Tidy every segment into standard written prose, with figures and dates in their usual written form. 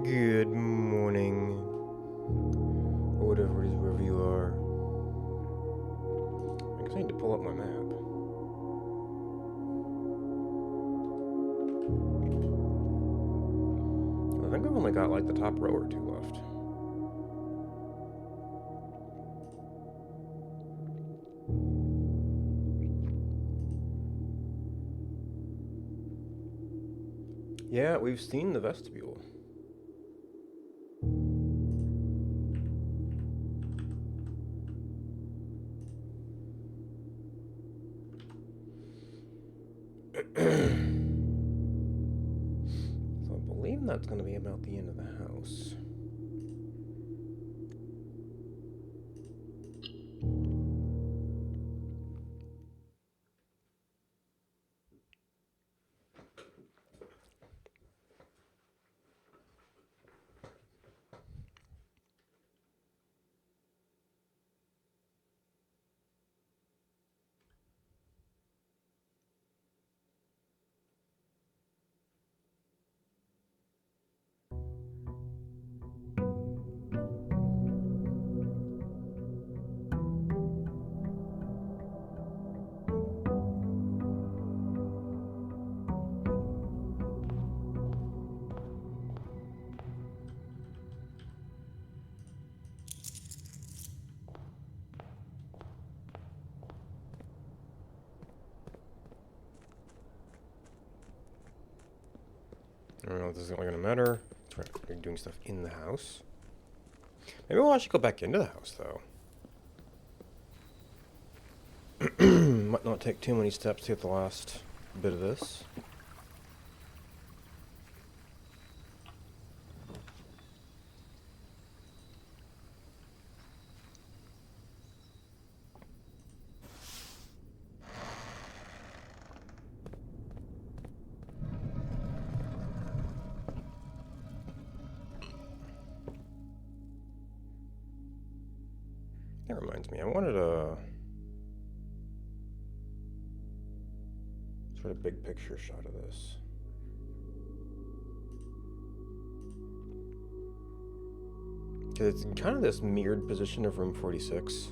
Good morning. Or whatever it is, wherever you are. I guess I need to pull up my map. I think I've only got like the top row or two left. Yeah, we've seen the vestibule. So I believe that's going to be about the end of the house. I don't know if this is really going to matter. We're doing stuff in the house. Maybe we'll actually go back into the house, though. Might not take too many steps to get the last bit of this. That reminds me, I wanted a sort of big picture shot of this. Because it's kind of this mirrored position of room 46.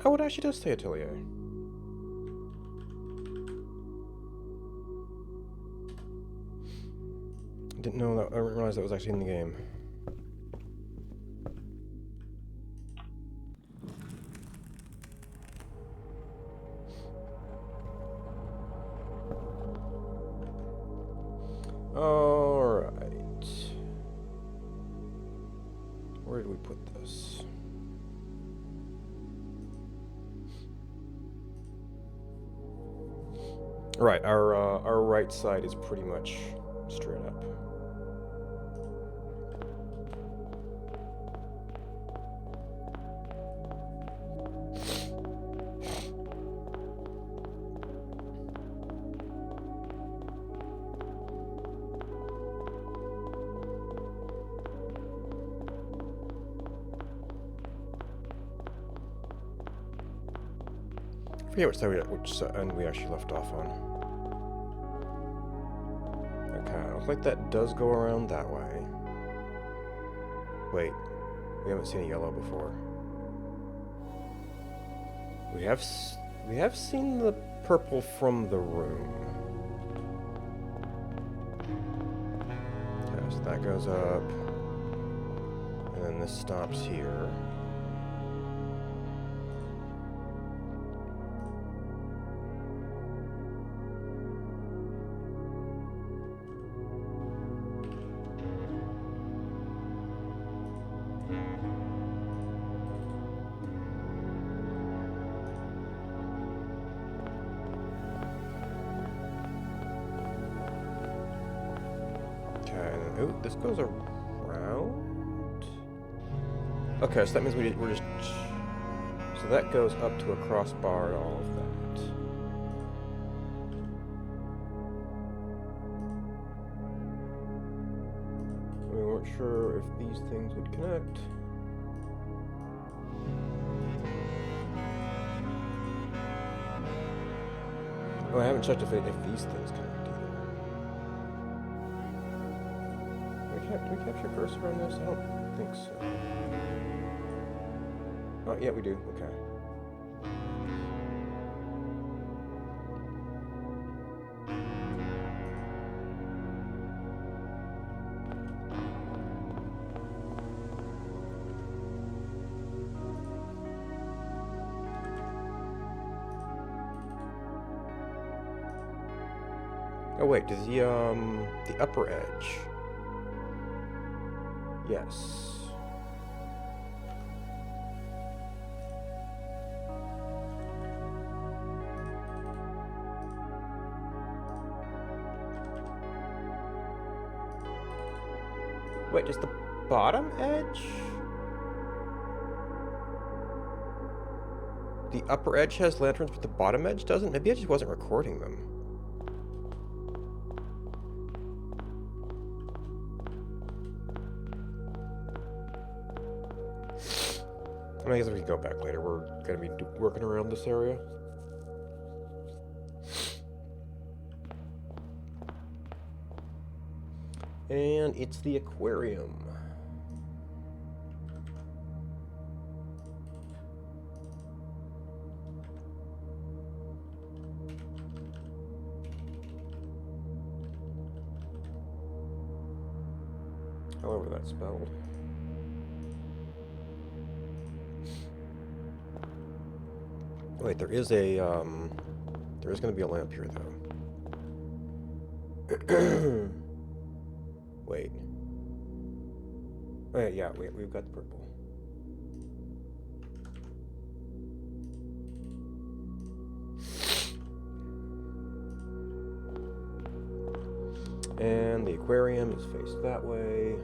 Oh, it actually does say Atelier. I didn't know that. I didn't realize that was actually in the game. Alright. Where did we put this? Right, our right side is pretty much straight up. I forget which end we actually left off on. Okay, looks like that does go around that way. Wait, we haven't seen a yellow before. We have seen the purple from the room. Okay, so that goes up, and then this stops here. Okay, and then, ooh, this goes around? Okay, so that means we're just... So that goes up to a crossbar and all of that. We weren't sure if these things would connect. Oh, I haven't checked if these things connect either. Do we capture cursor on this? I don't think so. Oh, yeah, we do. Okay. Oh wait, does the upper edge? Yes. Wait, does the bottom edge? The upper edge has lanterns, but the bottom edge doesn't? Maybe I just wasn't recording them. I guess we can go back later. We're going to be working around this area. And it's the aquarium. However that's spelled. Wait, there is going to be a lamp here, though. Wait. Oh, yeah, we've got the purple. And the aquarium is faced that way.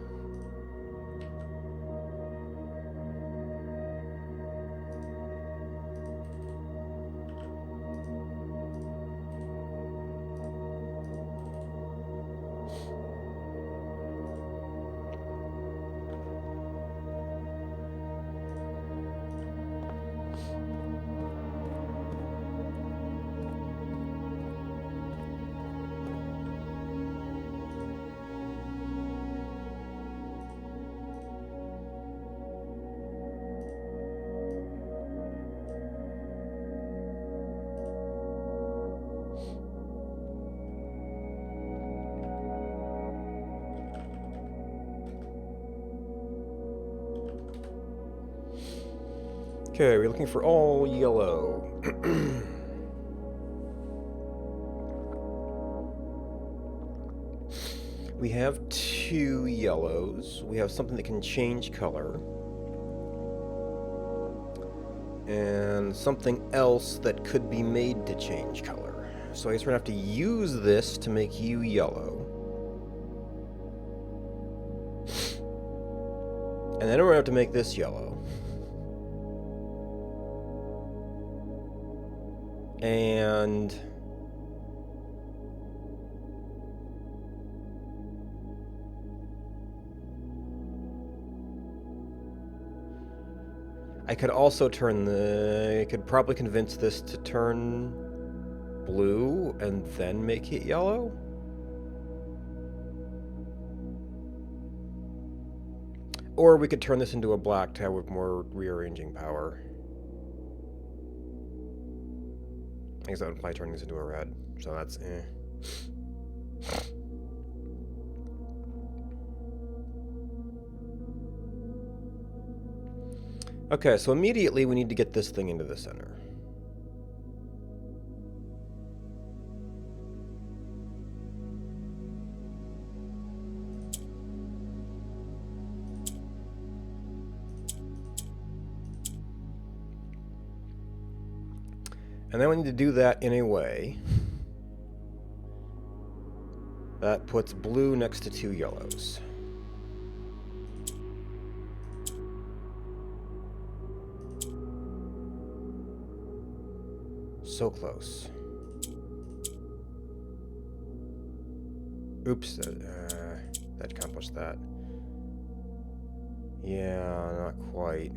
Okay, we're looking for all yellow. We have 2 yellows. We have something that can change color. And something else that could be made to change color. So I guess we're gonna have to use this to make you yellow. And then we're gonna have to make this yellow. And I could also I could probably convince this to turn blue and then make it yellow. Or we could turn this into a black to have more rearranging power. I guess that would imply turning this into a red, so that's eh. Okay, so immediately we need to get this thing into the center. And then we need to do that in a way that puts blue next to 2 yellows. So close. Oops, that accomplished that. Yeah, not quite.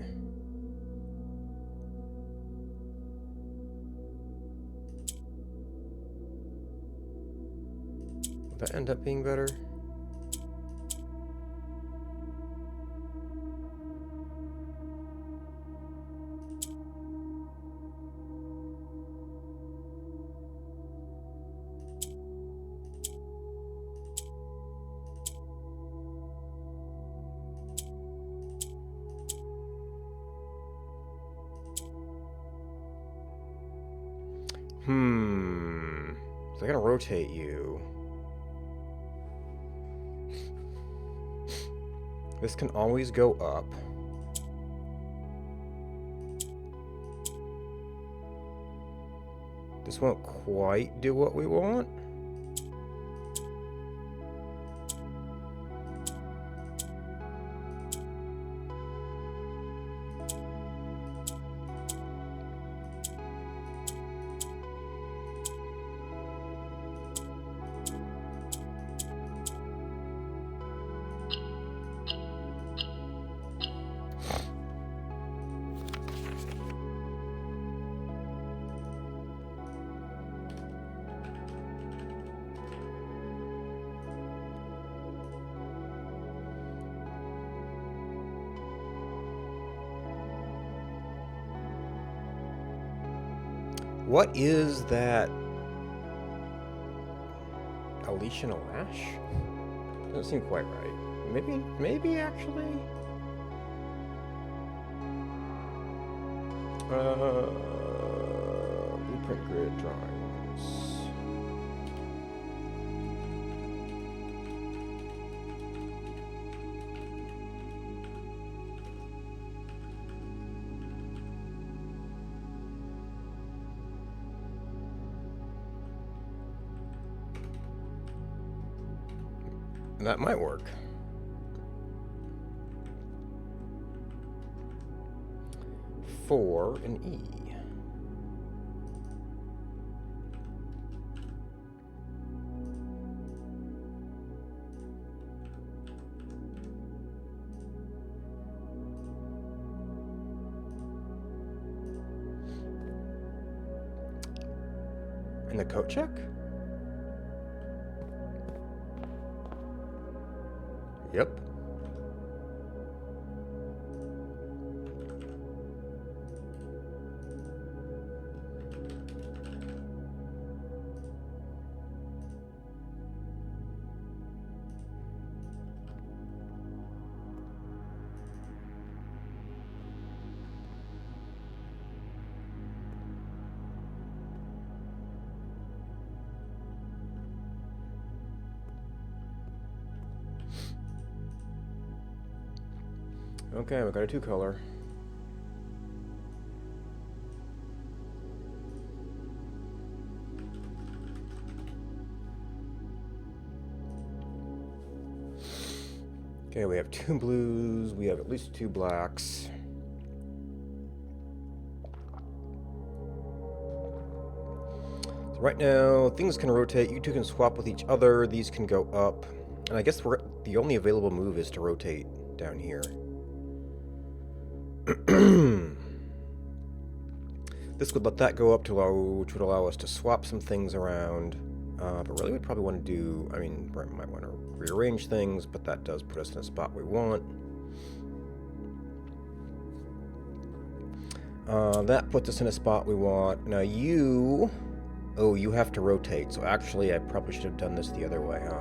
Will that end up being better? So I gotta rotate you. This can always go up. This won't quite do what we want. What is that? Elysian Lash? Doesn't seem quite right. Maybe actually? Blueprint grid drawings. That might work. For an E. And the coat check? Yep. Okay, we got a 2-color. Okay, we have 2 blues, we have at least 2 blacks. So right now, things can rotate, you two can swap with each other, these can go up. And I guess the only available move is to rotate down here. This would let that go up to which would allow us to swap some things around. But really we'd probably want to do, I mean, we might want to rearrange things, but that does put us in a spot we want. That puts us in a spot we want. Now you... Oh, you have to rotate, so actually I probably should have done this the other way, huh?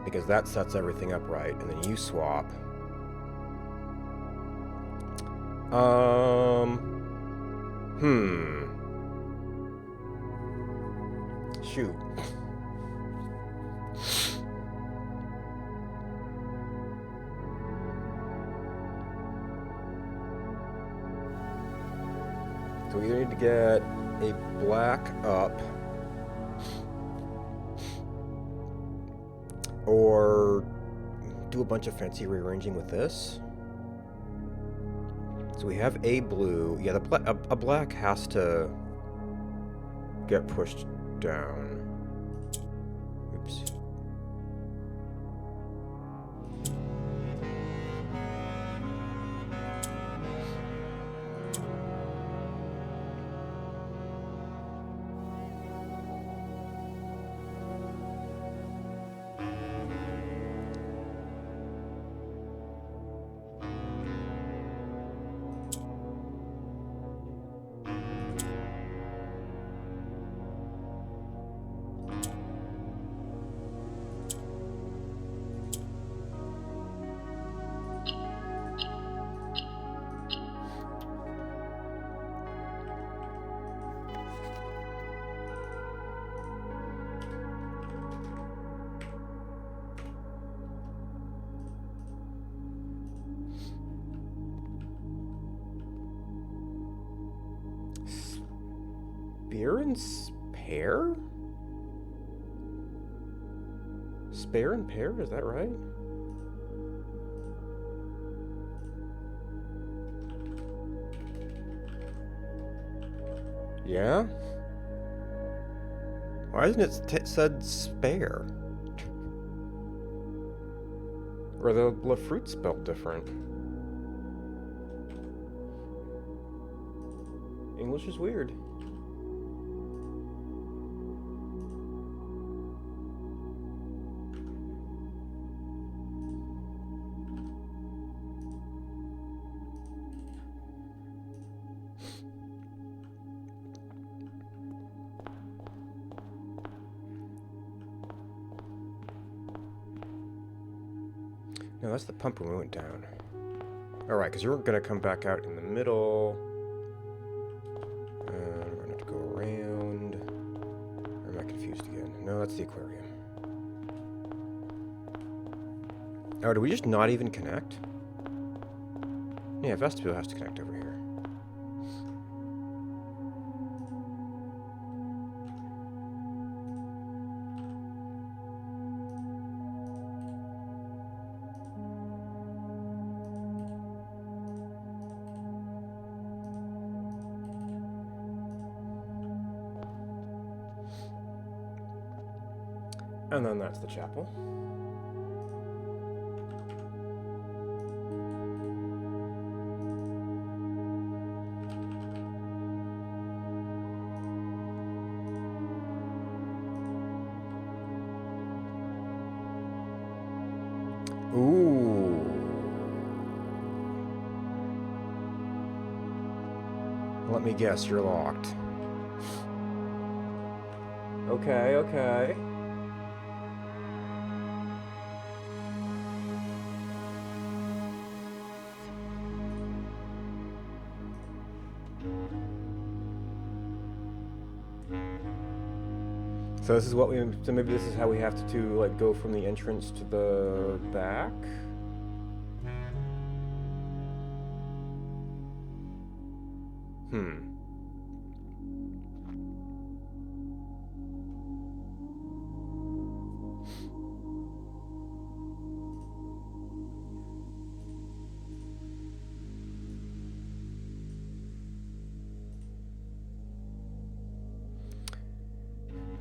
Because that sets everything up right, and then you swap. Shoot. So we either need to get a black up, or do a bunch of fancy rearranging with this. So we have a blue. Yeah, a black has to get pushed down. Oops. Spear and Spare? Spare and Pair, is that right? Yeah? Why isn't it said Spare? Or the fruit spelled different? English is weird. No, that's the pump when we went down. Alright, because you're going to come back out in the middle. We're going to have to go around. Or am I confused again? No, that's the aquarium. Oh, do we just not even connect? Yeah, vestibule has to connect over here. And then that's the chapel. Ooh. Let me guess, you're locked. Okay, okay. So this is what we. So maybe this is how we have to like go from the entrance to the back.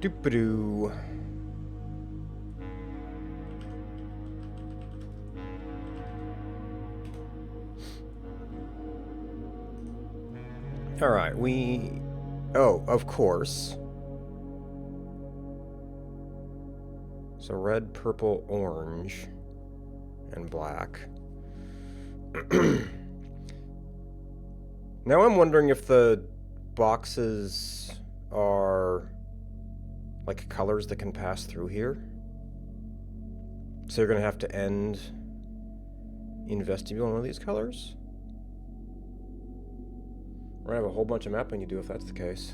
Doop-a-doo. All right, we... Oh, of course. So red, purple, orange, and black. Now I'm wondering if the boxes are like colors that can pass through here. So you're going to have to end in vestibule in one of these colors. We're going to have a whole bunch of mapping to do if that's the case.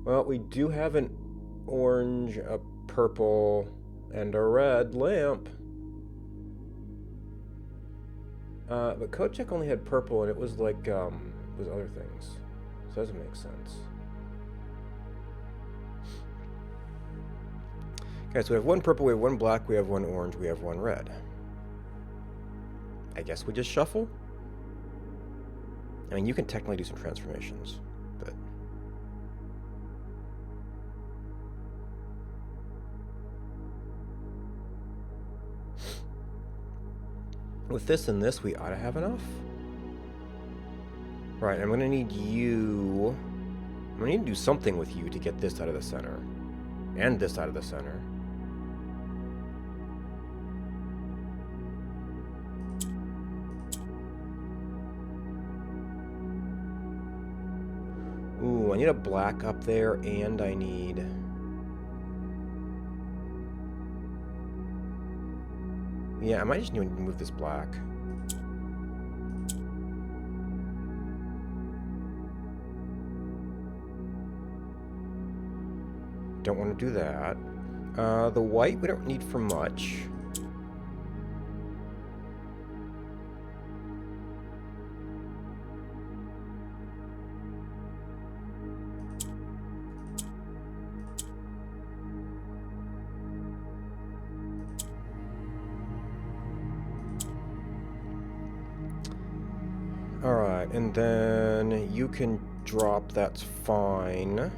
Well, we do have an orange, a purple, and a red lamp. But Kochek only had purple, and it was like, was other things. So that doesn't make sense. Okay, so we have one purple, we have one black, we have one orange, we have one red. I guess we just shuffle? I mean, you can technically do some transformations, but... with this and this, we ought to have enough. Right, I'm going to need you... I'm going to need to do something with you to get this out of the center. And this out of the center. Ooh, I need a black up there, and I need... yeah, I might just need to move this black. Don't want to do that. The white we don't need for much. Alright, and then you can drop, that's fine.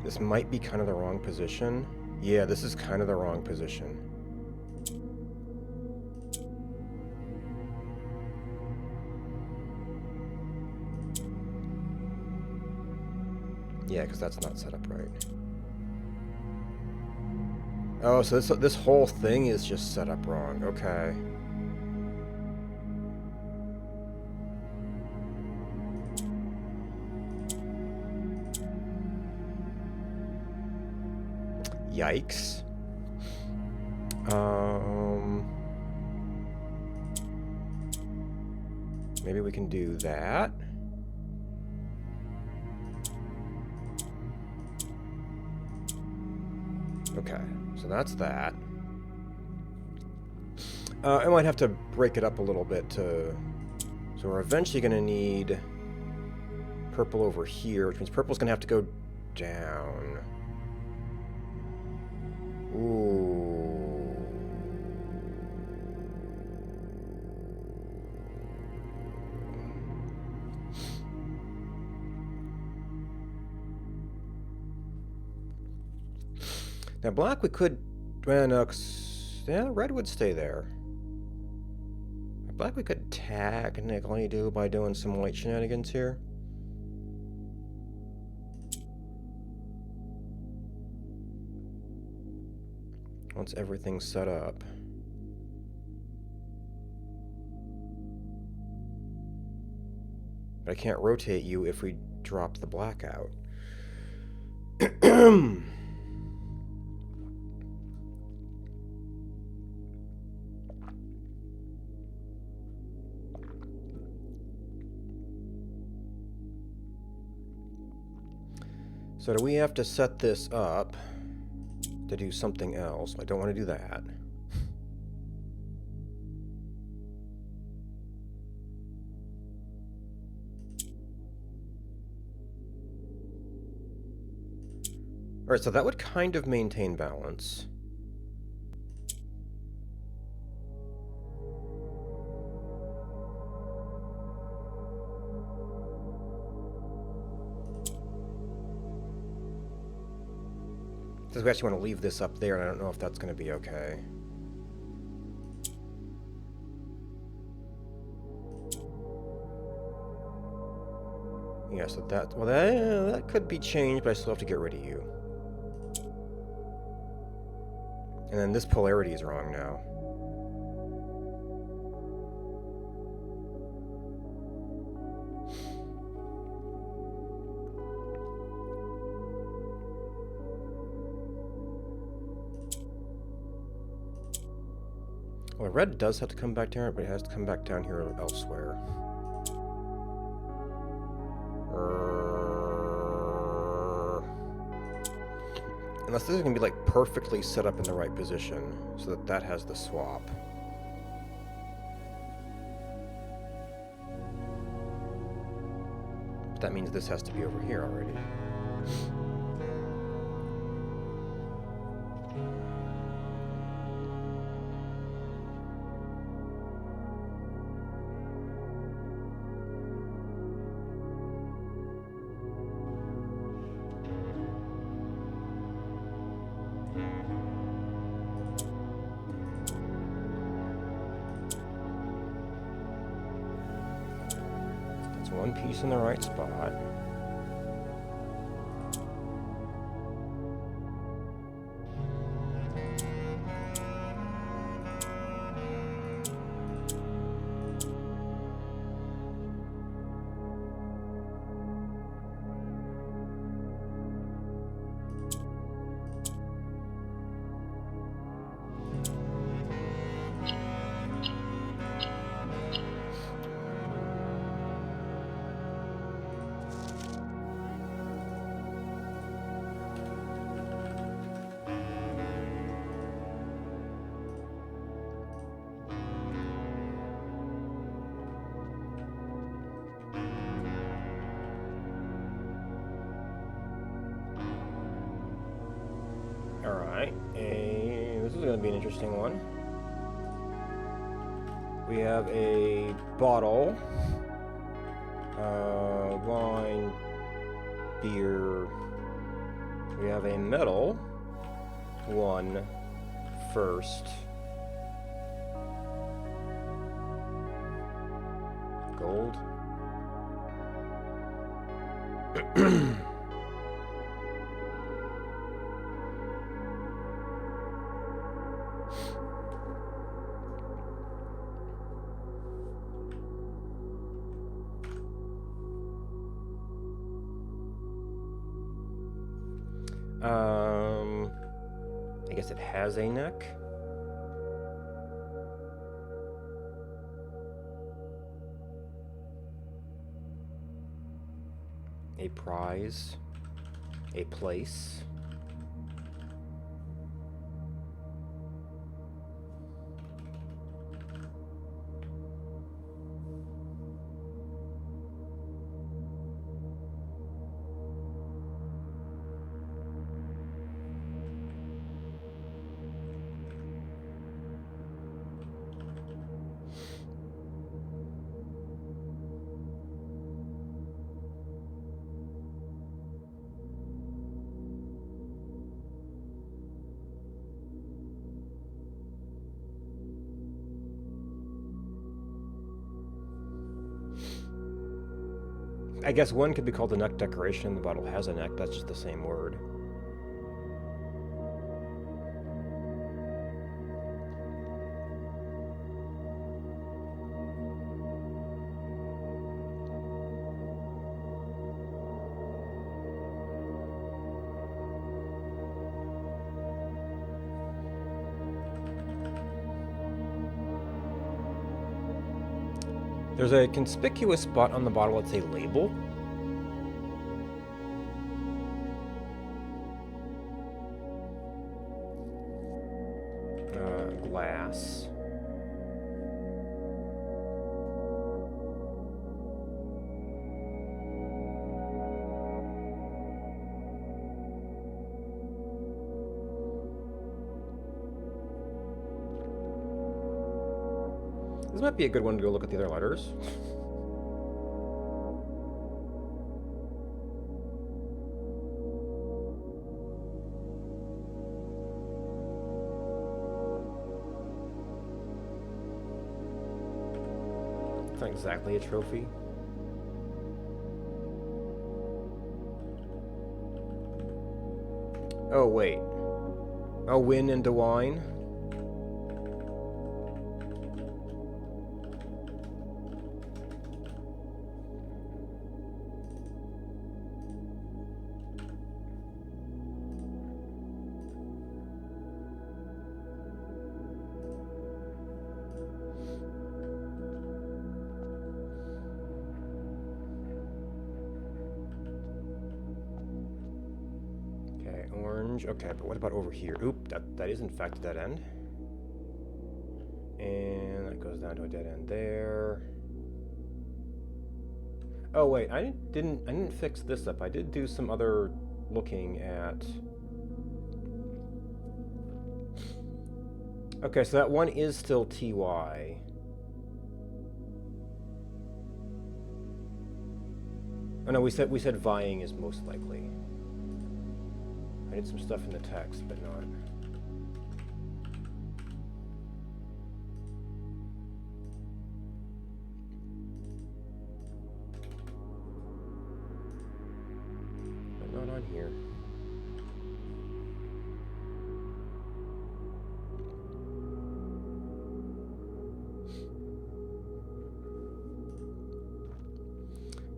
This might be kind of the wrong position. Yeah, this is kind of the wrong position. Yeah, because that's not set up right. Oh, so this whole thing is just set up wrong. Okay. Yikes. Maybe we can do that. Okay, so that's that. I might have to break it up a little bit to... so we're eventually going to need purple over here, which means purple's going to have to go down. Ooh. Now black we could... yeah, red would stay there. Black we could technically do by doing some white shenanigans here. Once everything's set up. But I can't rotate you if we drop the black out. So do we have to set this up to do something else? I don't want to do that. Alright, so that would kind of maintain balance. Because we actually want to leave this up there, and I don't know if that's going to be okay. Yeah, so that... well, that could be changed, but I still have to get rid of you. And then this polarity is wrong now. Well, red does have to come back down, but it has to come back down here elsewhere. Unless this is going to be like perfectly set up in the right position so that that has the swap. But that means this has to be over here already. One piece in the right spot. Alright, this is going to be an interesting one. We have a bottle, wine, beer. We have a medal, one first. Gold. I guess it has a neck. A prize. A place. I guess one could be called a neck decoration. The bottle has a neck. That's just the same word. There's a conspicuous spot on the bottle that's a label. Glass. This might be a good one to go look at the other letters. It's not exactly a trophy. Oh, wait. A win into wine? Okay, orange. orange. Okay, but what about over here? Oop, that is in fact a dead end. And that goes down to a dead end there. Oh wait, I didn't fix this up. I did do some other looking at. Okay, so that one is still TY. Oh no, we said vying is most likely. I did some stuff in the text, but not. But not on here.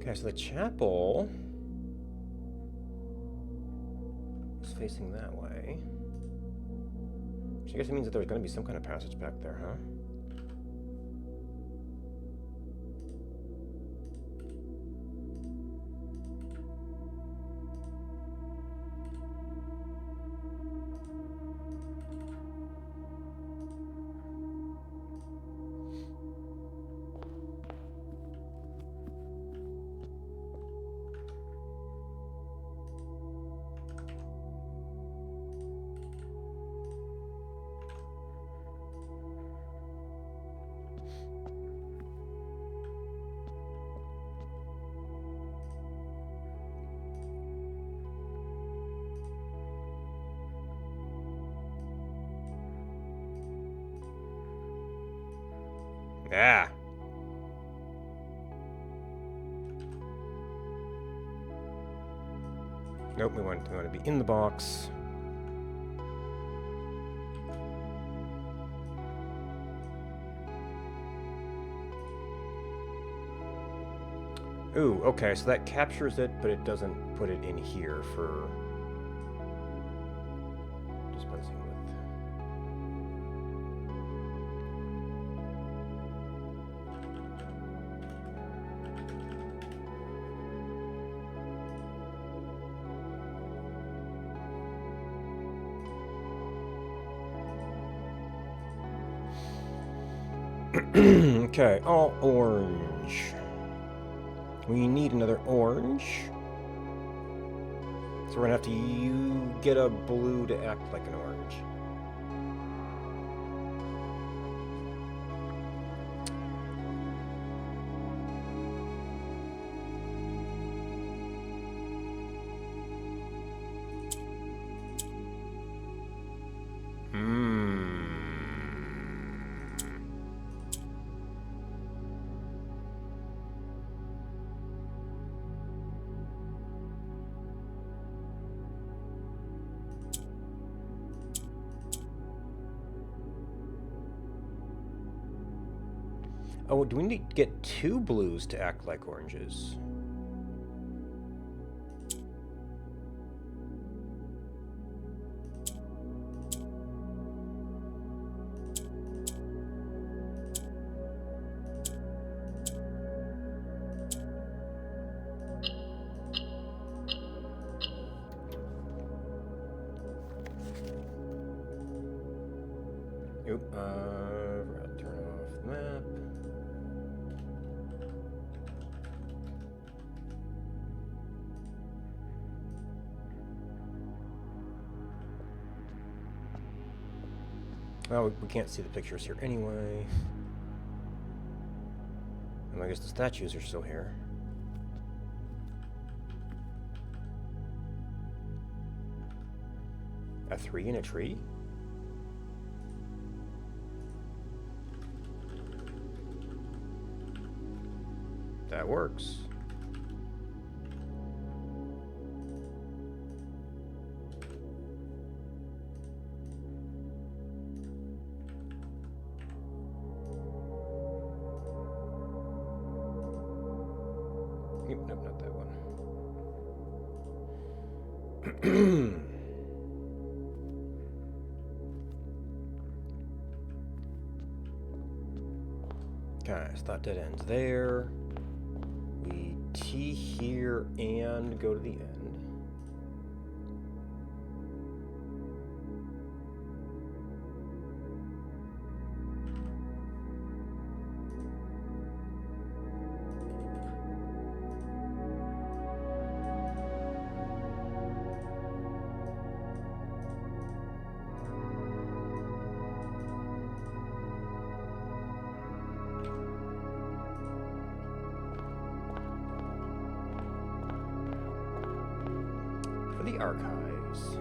Okay, so the chapel is facing that way. Which I guess it means that there's going to be some kind of passage back there, huh? Yeah. Nope, we want to be in the box. Ooh, okay, so that captures it, but it doesn't put it in here for dispensing with. Okay, all orange. We need another orange. So we're gonna have to get a blue to act like an orange. Oh, do we need to get two blues to act like oranges? Oop, forgot to turn off the map. Oh, we can't see the pictures here anyway. And I guess the statues are still here. A 3 in a tree? That works. Nope, not that one. Okay, so that dead ends there. We T here and go to the end. for the archives.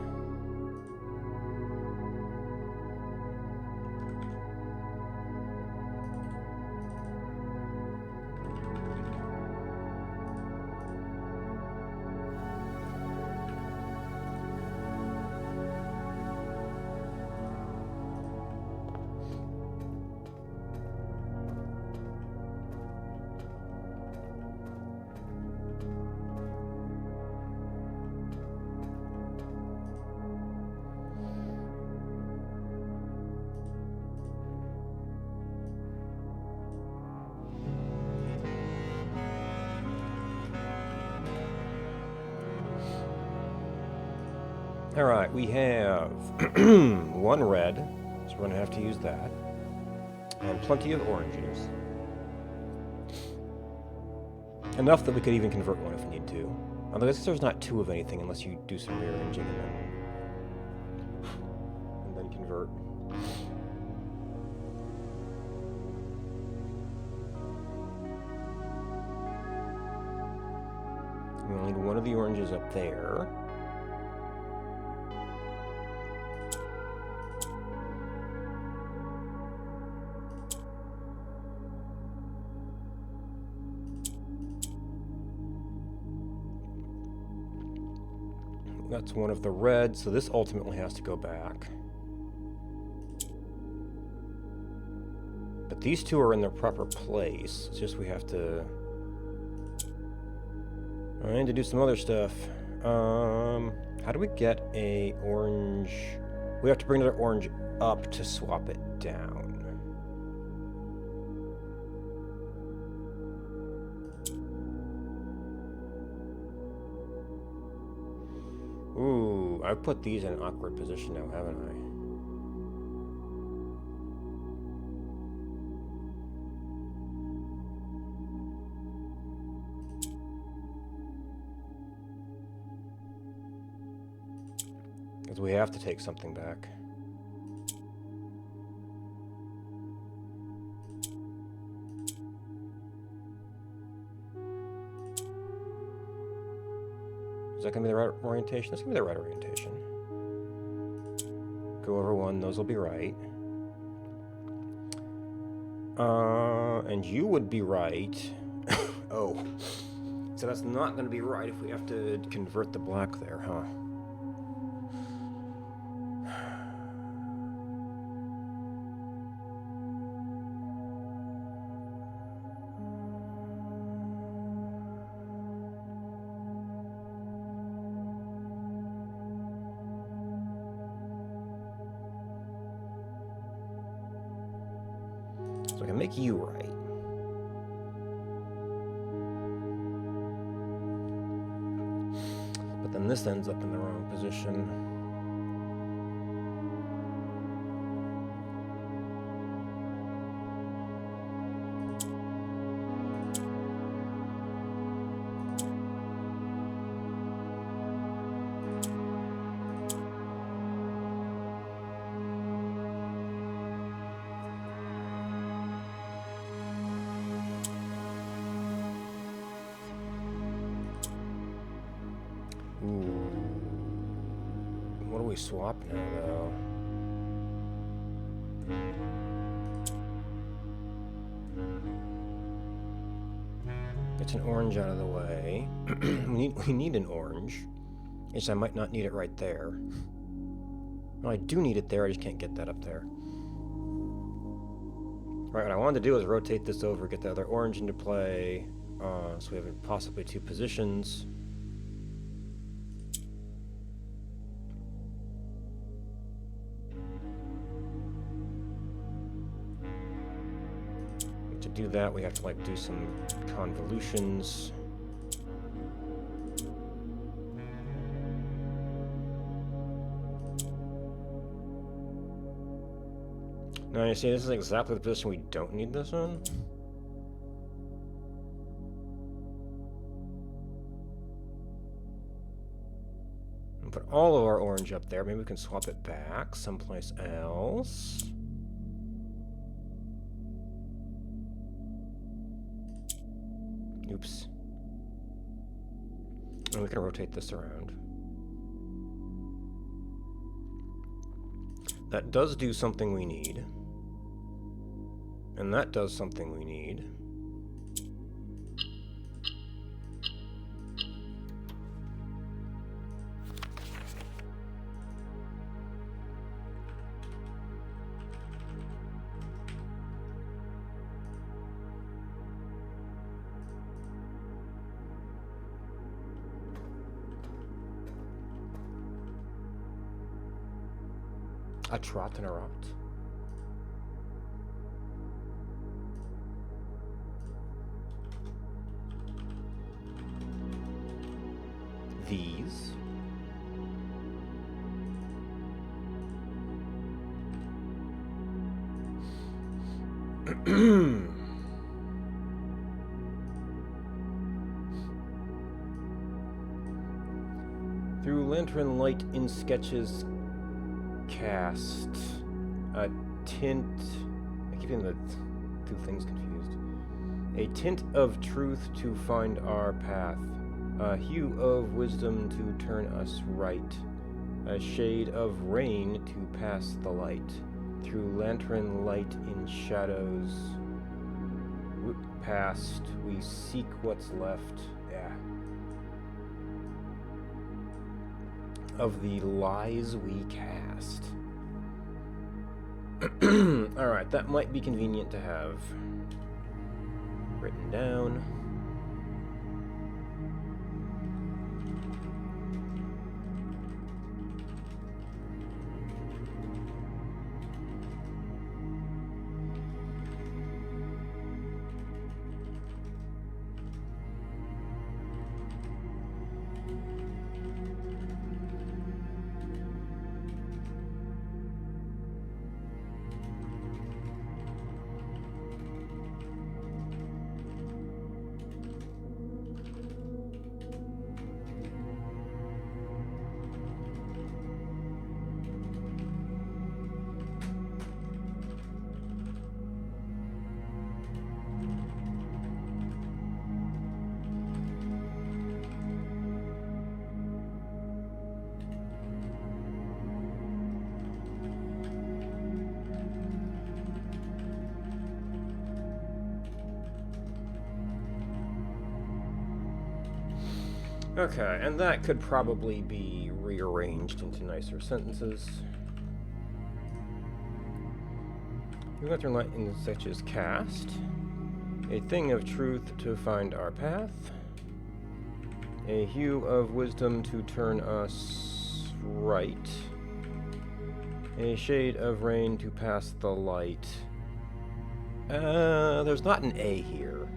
Alright, we have one red, so we're going to have to use that, and plenty of oranges. Enough that we could even convert one if we need to. Although I guess there's not two of anything unless you do some rearranging and then convert. We only need one of the oranges up there. That's one of the reds, so this ultimately has to go back. But these two are in their proper place. It's just we have to... I need to do some other stuff. How do we get a orange... We have to bring another orange up to swap it down. Ooh, I've put these in an awkward position now, haven't I? Because we have to take something back. Is that going to be the right orientation? That's going to be the right orientation. Go over one, those will be right. And you would be right. Oh. So that's not going to be right if we have to convert the black there, huh? So I can make you right. But then this ends up in the wrong position. What do we swap now, though? Get an orange out of the way. we need an orange. Yes, I might not need it right there. No, I do need it there, I just can't get that up there. Right, what I wanted to do is rotate this over, get the other orange into play, so we have possibly two positions. To do that, we have to like do some convolutions. Now you see, this is exactly the position we don't need this in. And put all of our orange up there. Maybe we can swap it back someplace else. Oops. And we can rotate this around. That does do something we need. And that does something we need. A trot and a rot. These. Through lantern light in sketches cast a tint. I keep getting the two things confused. A tint of truth to find our path, a hue of wisdom to turn us right, a shade of rain to pass the light. Through lantern light in shadows past, we seek what's left. Yeah. Of the lies we cast. Alright, that might be convenient to have written down. Okay, and that could probably be rearranged into nicer sentences. We went through light in such as cast. A thing of truth to find our path. A hue of wisdom to turn us right. A shade of rain to pass the light. There's not an A here.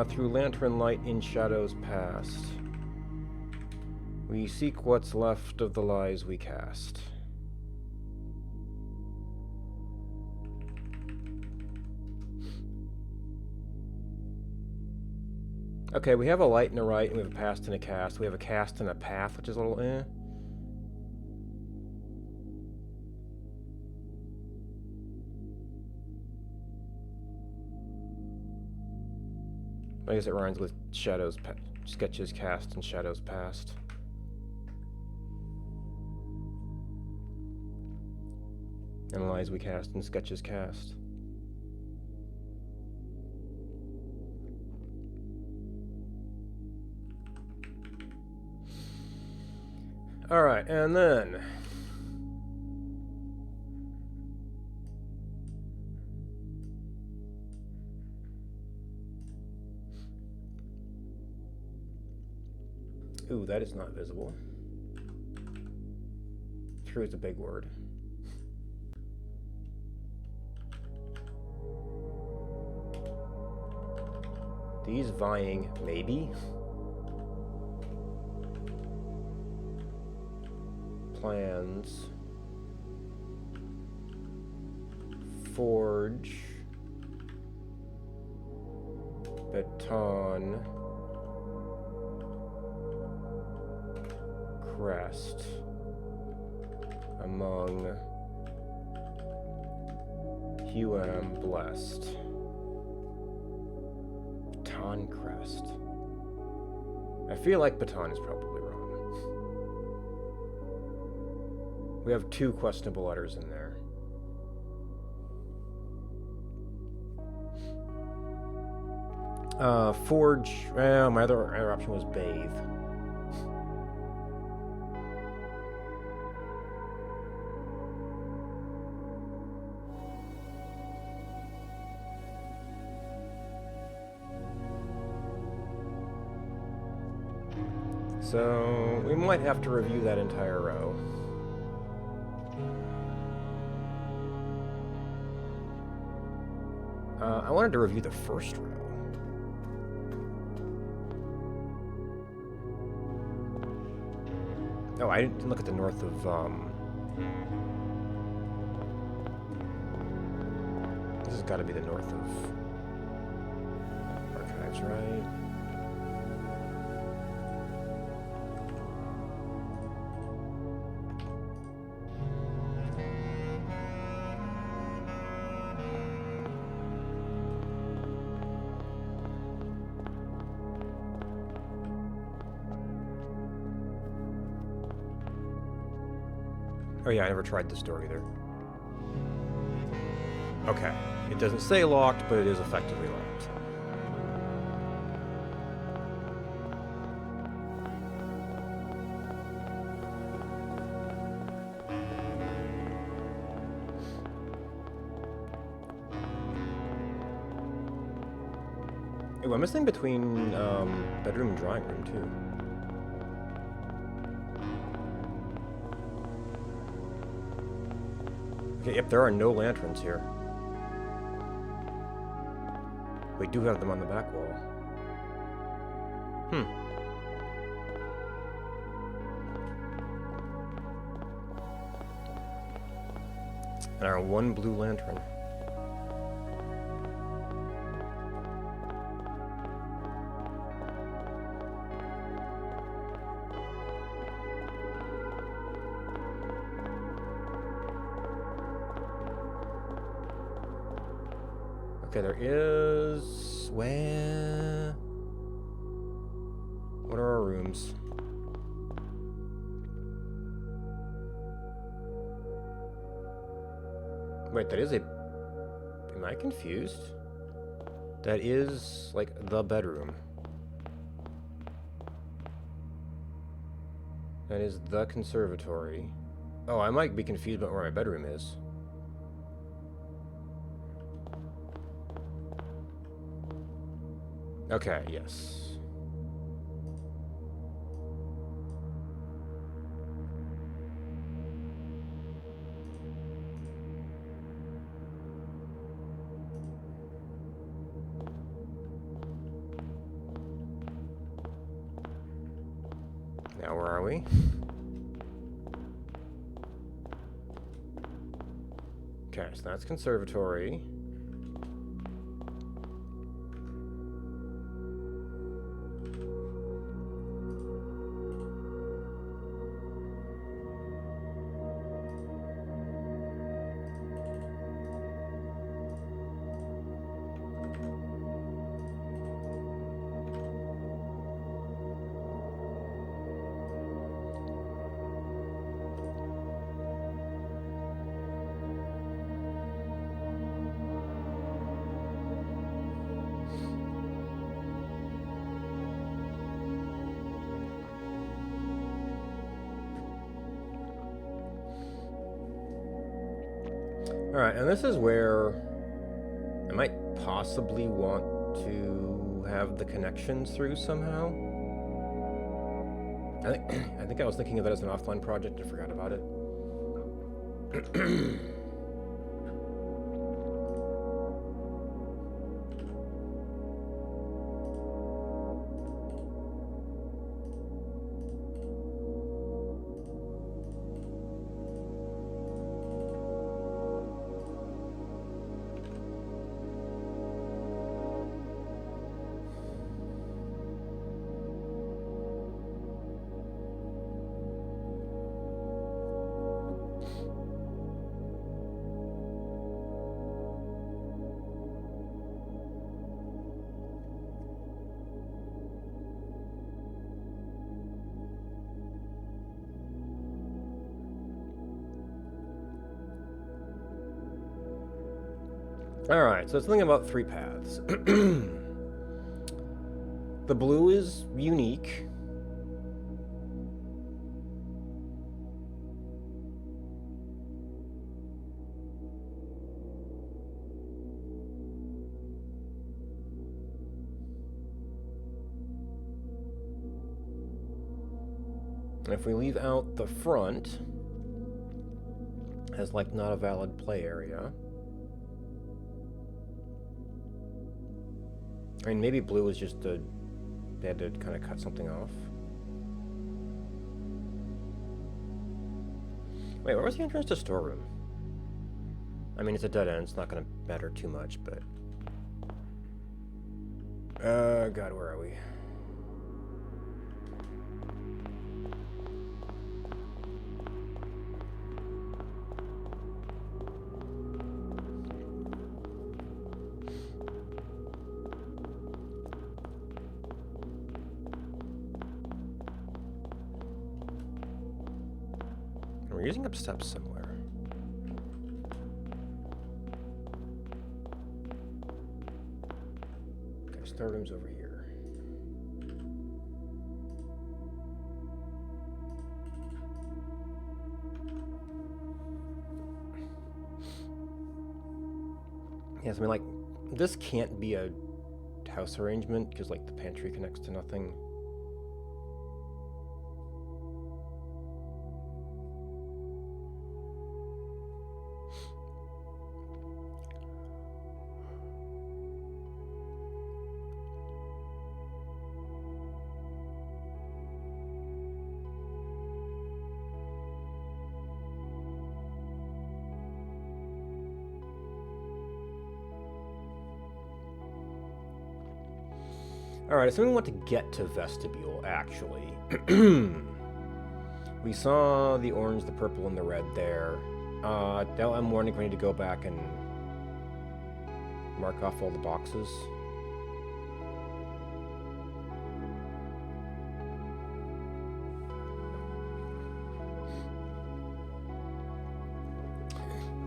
Through lantern light in shadows past, we seek what's left of the lies we cast. Okay, we have a light and a right, and we have a past and a cast. We have a cast and a path, which is a little eh. I guess it rhymes with shadows, sketches cast and shadows past. And lies we cast and sketches cast. Alright, and then ooh, that is not visible. True is a big word. These vying, maybe? Plans. Forge. Baton. Crest. Among. Huam blessed. Crest. I feel like Baton is probably wrong. We have 2 questionable letters in there. Forge. Well, my other option was bathe. So we might have to review that entire row. I wanted to review the first row. Oh, I didn't look at the north of, this has got to be the north of Archives, right? Oh yeah, I never tried this door either. Okay. It doesn't say locked, but it is effectively locked. Ooh, I'm missing between bedroom and drawing room too. Okay, yep, there are no lanterns here. We do have them on the back wall. And our 1 blue lantern. Okay, there is... Where... What are our rooms? Wait, that is a... Am I confused? That is, like, the bedroom. That is the conservatory. Oh, I might be confused about where my bedroom is. Okay, yes. Now where are we? Okay, so that's conservatory. Alright, and this is where I might possibly want to have the connections through somehow. I think I was thinking of it as an offline project. I forgot about it. Alright, so it's thinking about 3 paths. The blue is unique. If we leave out the front as like not a valid play area. I mean, maybe blue was just they had to kind of cut something off. Wait, where was the entrance to storeroom? I mean, it's a dead end. It's not going to matter too much, but... God, where are we? We're using up steps somewhere. Okay, storeroom's over here. Yes, I mean, like, this can't be a house arrangement because, like, the pantry connects to nothing. Alright, so we want to get to vestibule, actually. We saw the orange, the purple, and the red there. Now I'm wondering if we need to go back and mark off all the boxes.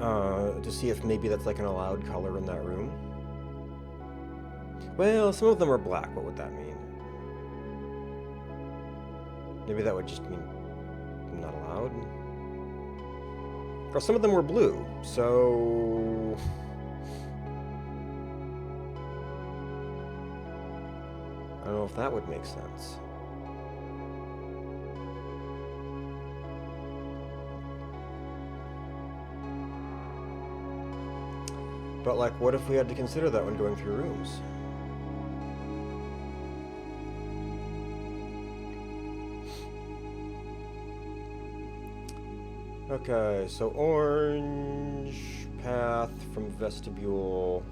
To see if maybe that's like an allowed color in that room. Well, some of them are black. What would that mean? Maybe that would just mean not allowed. Or some of them were blue, so... I don't know if that would make sense. But, like, what if we had to consider that when going through rooms? Okay, so orange path from vestibule.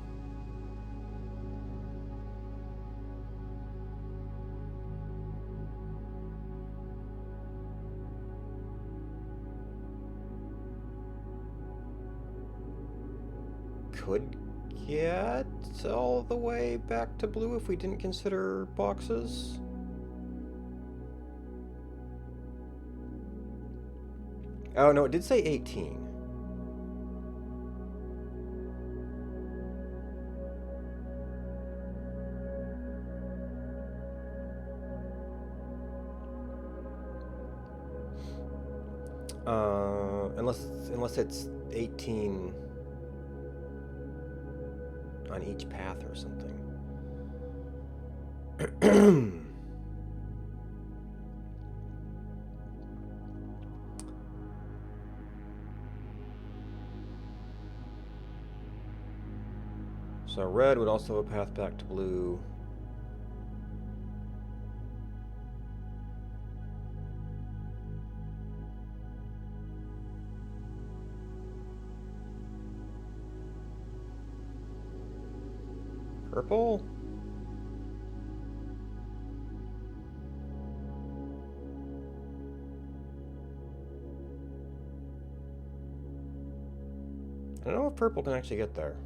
Could get all the way back to blue if we didn't consider boxes. Oh, no, it did say 18. Unless it's 18 on each path or something. So red would also have a path back to blue. Purple? I don't know if purple can actually get there.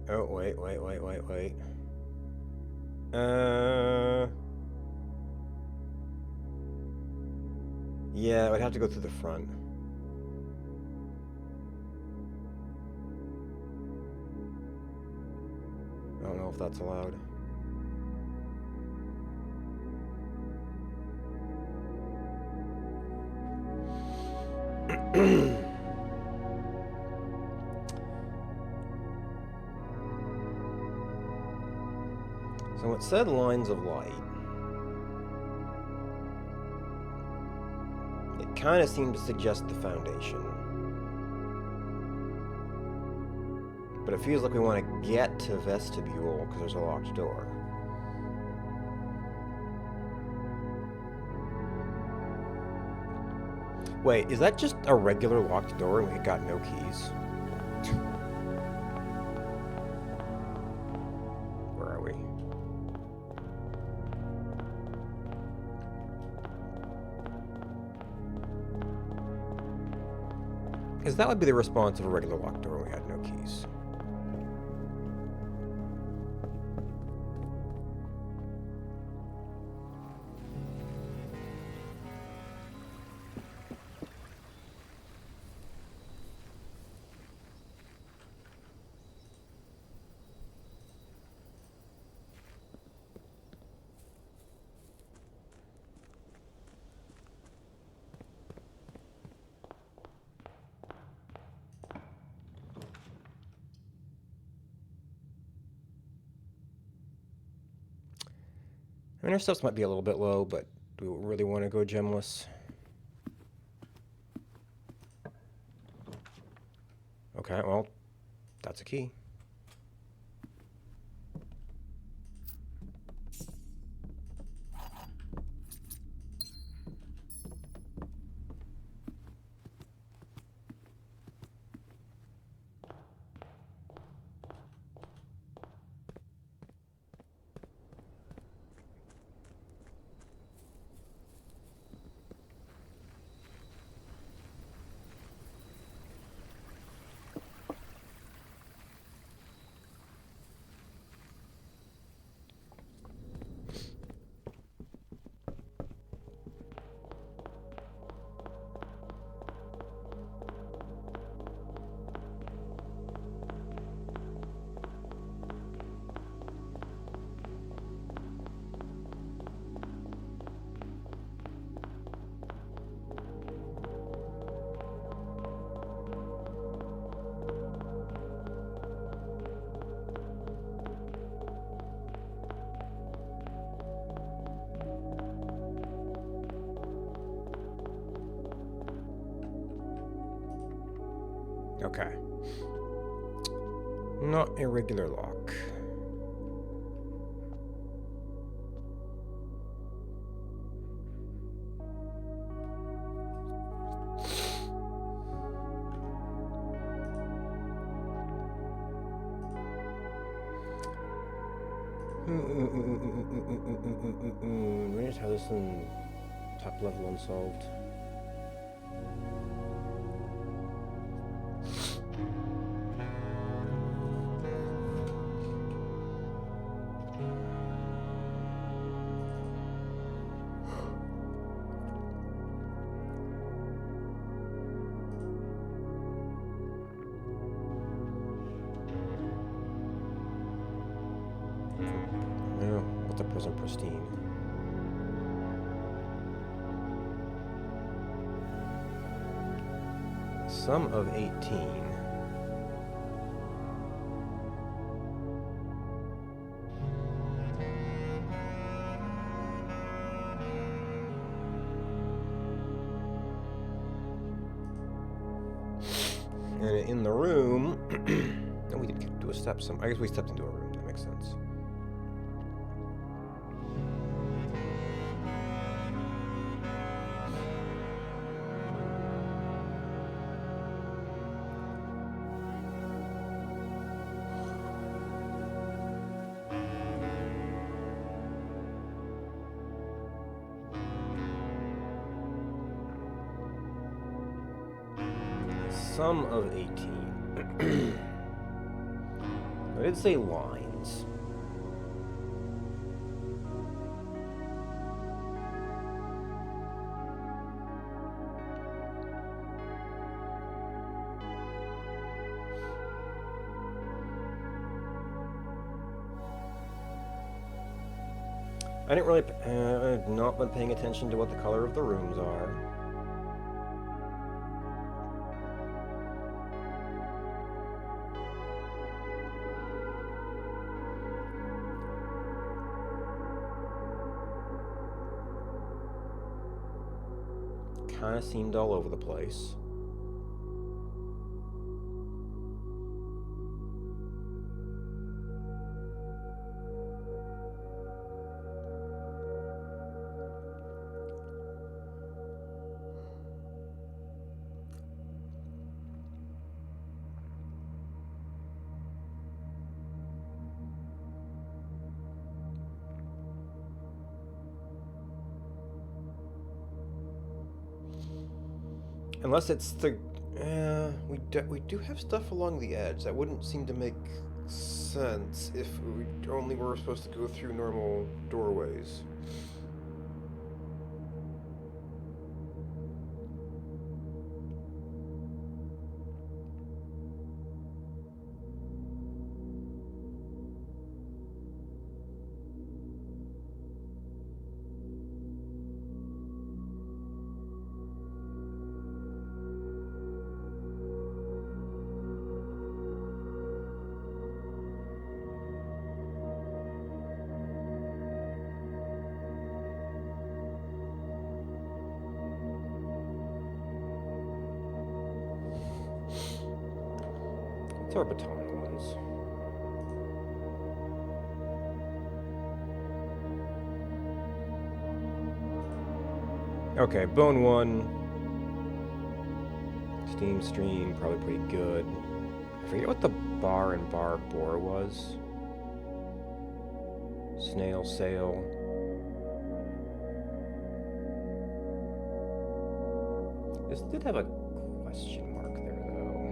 Oh, wait. Yeah, I'd have to go through the front. I don't know if that's allowed. So it said lines of light. It kind of seemed to suggest the Foundation. But it feels like we want to get to vestibule because there's a locked door. Wait, is that just a regular locked door and we got no keys? Where are we? Because that would be the response of a regular locked door when we had no keys. I mean, our stuffs might be a little bit low, but do we really want to go gemless? Okay, well, that's a key. Okay. Not a regular lock. We just have this in top level unsolved. No, but that wasn't pristine. Sum of 18. And in the room, no, we didn't do a step. I guess we stepped into a room. That makes sense. Sum of 18. I did say lines. I didn't really, I've not been paying attention to what the color of the rooms are. Kind of seemed all over the place. Unless it's the... we do have stuff along the edge. That wouldn't seem to make sense if we only were supposed to go through normal doorways. It's our baton ones. Okay, bone 1. Steam stream, probably pretty good. I forget what the bar and bar bore was. Snail sail. This did have a question mark there, though.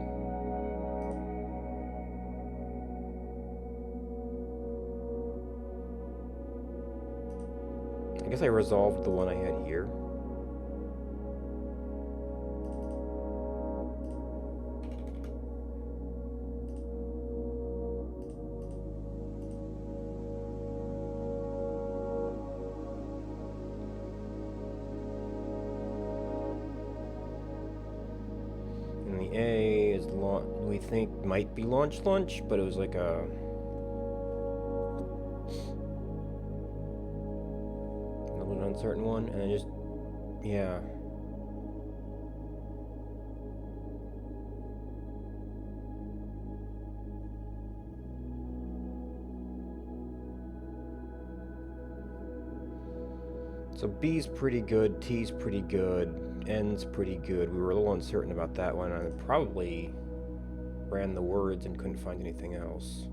I guess I resolved the one I had here. And the A is we think might be launch, but it was like a... uncertain one, and I just, yeah. So B's pretty good, T's pretty good, N's pretty good. We were a little uncertain about that one. I probably ran the words and couldn't find anything else.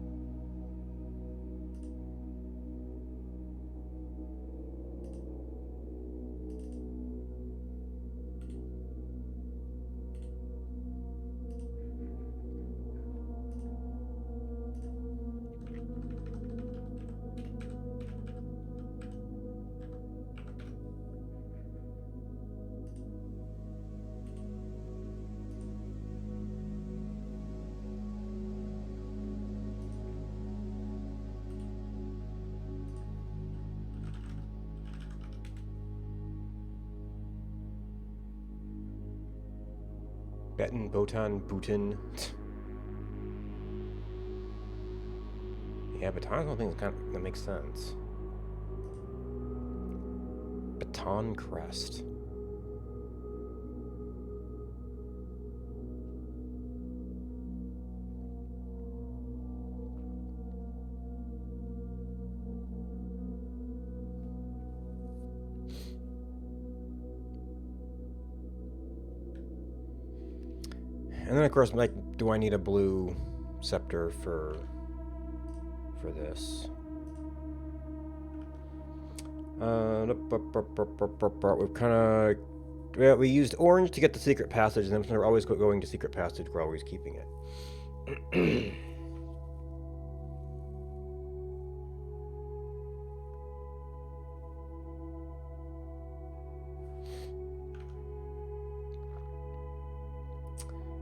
Betten, Botan, Bhutan. Yeah, baton, I don't think that makes sense. Baton crest. And then, of course, like, do I need a blue scepter for this? We've kind of... Yeah, we used orange to get the secret passage, and then we're always going to secret passage, we're always keeping it.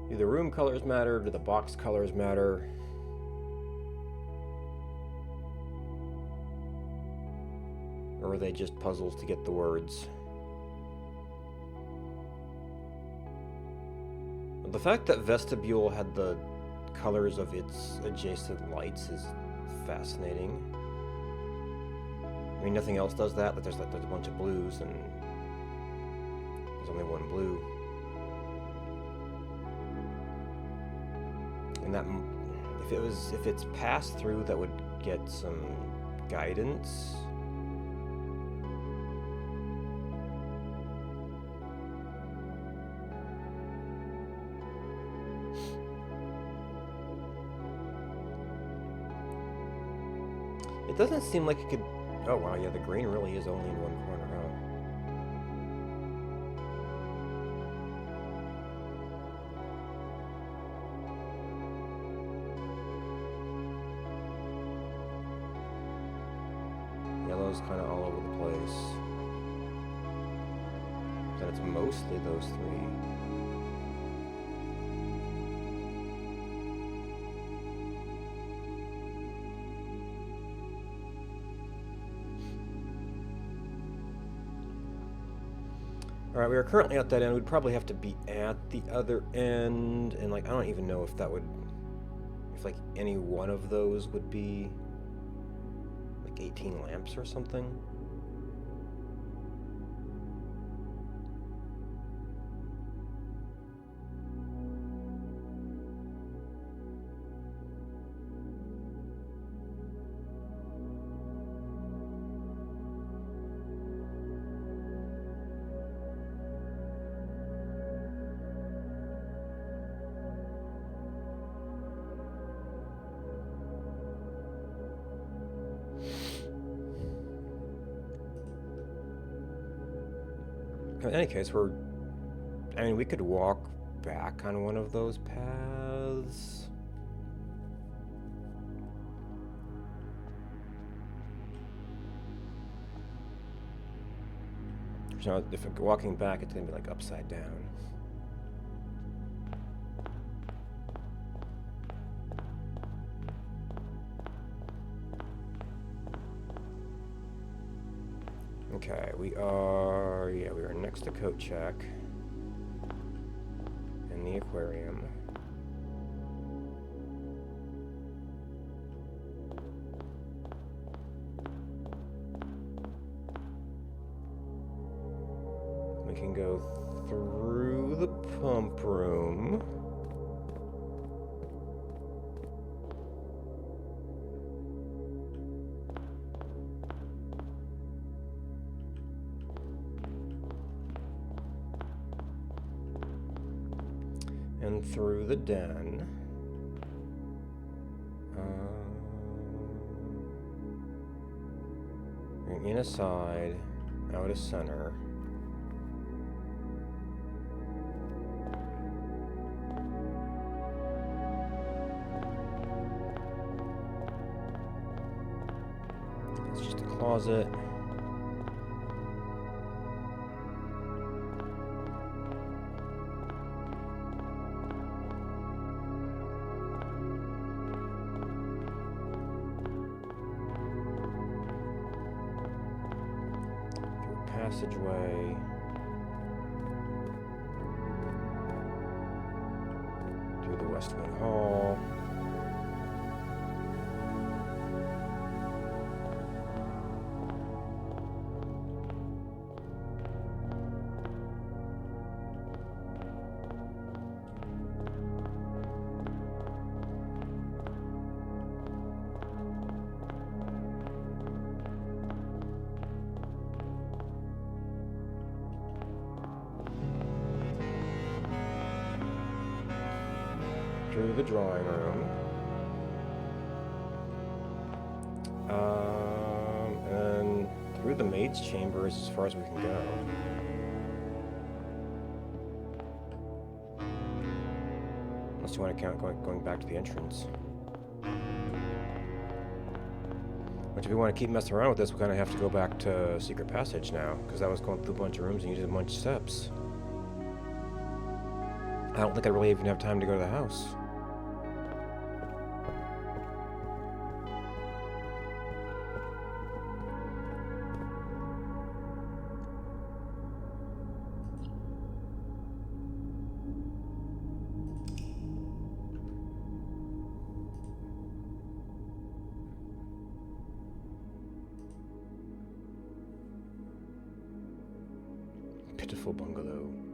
Do the room colors matter? Do the box colors matter? Or they just puzzles to get the words? The fact that Vestibule had the colors of its adjacent lights is fascinating. I mean, nothing else does that, but there's a bunch of blues and there's only one blue. And that, if it's passed through, that would get some guidance. It doesn't seem like it could... Oh wow, yeah, the green really is only in one corner, huh? Yellow's kind of all over the place. Then it's mostly those three. Alright, we are currently at that end. We'd probably have to be at the other end, and like, I don't even know if that would... If like any one of those would be... 18 lamps or something. In any case, I mean, we could walk back on one of those paths. You know, if walking back, it's gonna be like upside down. Okay, we are next to Coat Check and the aquarium. We can go through the pump room. And through the den. In a side, out of center. It's just a closet. Passageway. Through the West Wing Hall. Through the drawing room. And through the maid's chamber is as far as we can go. Unless you want to count going back to the entrance. Which if we want to keep messing around with this, we kind of have to go back to Secret Passage now, because that was going through a bunch of rooms and you did a bunch of steps. I don't think I really even have time to go to the house. beautiful bungalow.